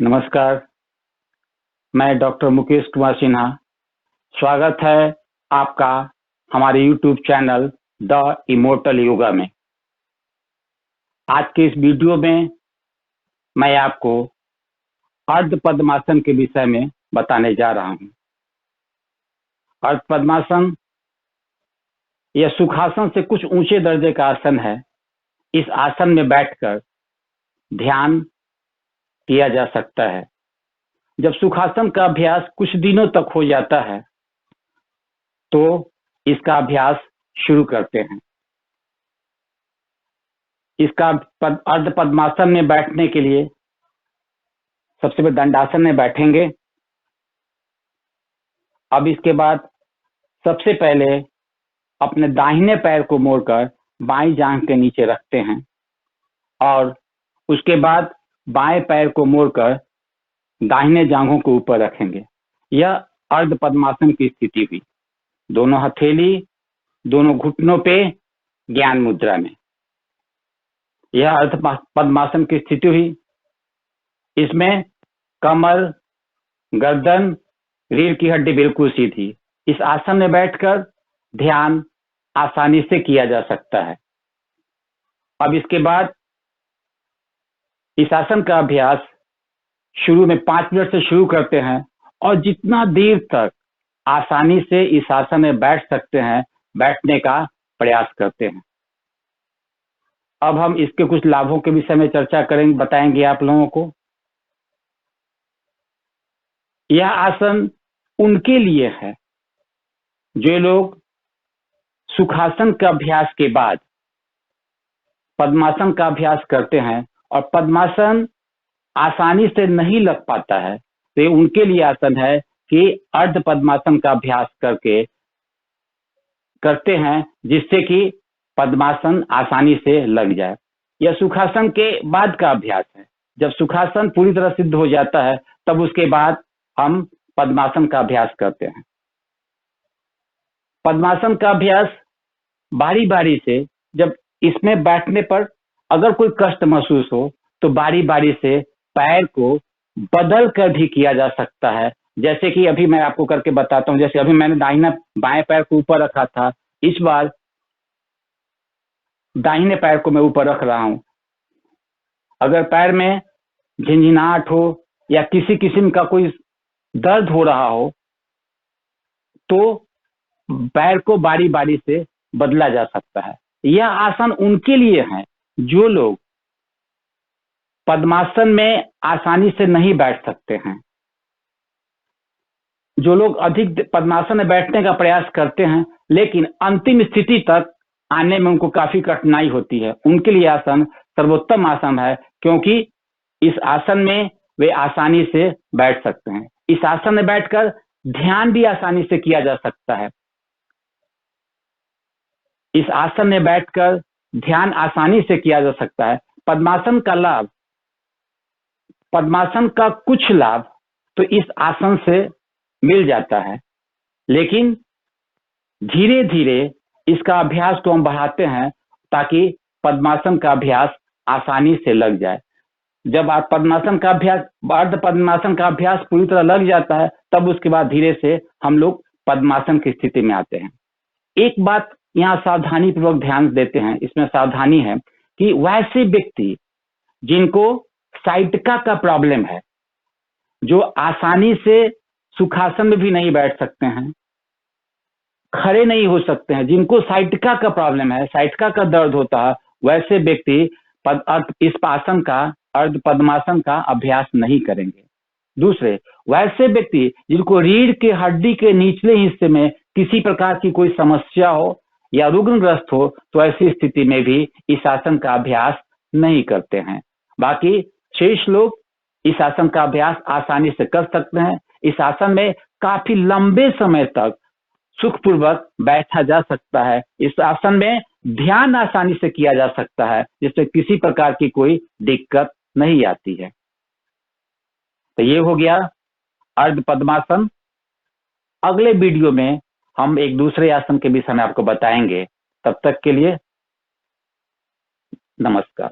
नमस्कार, मैं डॉक्टर मुकेश कुमार सिन्हा। स्वागत है आपका हमारे YouTube channel the immortal yoga में। आज के इस वीडियो में मैं आपको अर्ध पद्मासन के विषय में बताने जा रहा हूं। अर्ध पद्मासन यह सुखासन से कुछ ऊंचे दर्जे का आसन है। इस आसन में बैठकर ध्यान किया जा सकता है। जब सुखासन का अभ्यास कुछ दिनों तक हो जाता है तो इसका अभ्यास शुरू करते हैं। इसका अर्ध पद्मासन में बैठने के लिए सबसे पहले दंडासन में बैठेंगे। अब इसके बाद सबसे पहले अपने दाहिने पैर को मोड़कर बाईं जांघ के नीचे रखते हैं और उसके बाद बाएं पैर को मोड़कर दाहिने जांघों को ऊपर रखेंगे। यह अर्ध पद्मासन की स्थिति हुई। दोनों हथेली दोनों घुटनों पे ज्ञान मुद्रा में। यह अर्ध पद्मासन की स्थिति हुई। इसमें कमर, गर्दन, रीढ़ की हड्डी बिल्कुल सीधी। इस आसन में बैठकर ध्यान आसानी से किया जा सकता है। अब इसके बाद इस आसन का अभ्यास शुरू में 5 मिनट से शुरू करते हैं और जितना देर तक आसानी से इस आसन में बैठ सकते हैं बैठने का प्रयास करते हैं। अब हम इसके कुछ लाभों के विषय में चर्चा करेंगे, बताएंगे आप लोगों को। यह आसन उनके लिए है जो लोग सुखासन का अभ्यास के बाद पद्मासन का अभ्यास करते हैं और पद्मासन आसानी से नहीं लग पाता है, तो उनके लिए आसन है कि अर्ध पद्मासन का अभ्यास करते हैं जिससे कि पद्मासन आसानी से लग जाए। यह सुखासन के बाद का अभ्यास है। जब सुखासन पूरी तरह सिद्ध हो जाता है तब उसके बाद हम पद्मासन का अभ्यास करते हैं। पद्मासन का अभ्यास बारी बारी से, जब इसमें बैठने पर अगर कोई कष्ट महसूस हो तो बारी बारी से पैर को बदल कर भी किया जा सकता है। जैसे कि अभी मैं आपको करके बताता हूं। जैसे अभी मैंने बाएं पैर को ऊपर रखा था, इस बार दाहिने पैर को मैं ऊपर रख रहा हूं। अगर पैर में झिंझिनाहट हो या किसी किस्म का कोई दर्द हो रहा हो तो पैर को बारी बारी से बदला जा सकता है। यह आसन उनके लिए है जो लोग पद्मासन में आसानी से नहीं बैठ सकते हैं। जो लोग अधिक पद्मासन में बैठने का प्रयास करते हैं लेकिन अंतिम स्थिति तक आने में उनको काफी कठिनाई होती है, उनके लिए आसन सर्वोत्तम आसन है, क्योंकि इस आसन में वे आसानी से बैठ सकते हैं। इस आसन में बैठकर ध्यान भी आसानी से किया जा सकता है। इस आसन में बैठकर ध्यान आसानी से किया जा सकता है। पद्मासन का लाभ, पद्मासन का कुछ लाभ तो इस आसन से मिल जाता है, लेकिन धीरे धीरे इसका अभ्यास को हम बढ़ाते हैं ताकि पद्मासन का अभ्यास आसानी से लग जाए। जब आप पद्मासन का अभ्यास, अर्ध पद्मासन का अभ्यास पूरी तरह लग जाता है तब उसके बाद धीरे से हम लोग पद्मासन की स्थिति में आते हैं। एक बात यहाँ सावधानी पूर्वक ध्यान देते हैं, इसमें सावधानी है कि वैसे व्यक्ति जिनको साइटिका का प्रॉब्लम है, जो आसानी से सुखासन में भी नहीं बैठ सकते हैं, खड़े नहीं हो सकते हैं, जिनको साइटिका का प्रॉब्लम है, साइटिका का दर्द होता है, वैसे व्यक्ति इस आसन का, अर्ध पद्मासन का अभ्यास नहीं करेंगे। दूसरे, वैसे व्यक्ति जिनको रीढ़ के हड्डी के निचले हिस्से में किसी प्रकार की कोई समस्या हो या रुग्णग्रस्त हो तो ऐसी स्थिति में भी इस आसन का अभ्यास नहीं करते हैं। बाकी शेष लोग इस आसन का अभ्यास आसानी से कर सकते हैं। इस आसन में काफी लंबे समय तक सुखपूर्वक बैठा जा सकता है। इस आसन में ध्यान आसानी से किया जा सकता है, जिससे किसी प्रकार की कोई दिक्कत नहीं आती है। तो ये हो गया अर्ध पद्मासन। अगले वीडियो में हम एक दूसरे आसन के विषय में आपको बताएंगे। तब तक के लिए नमस्कार।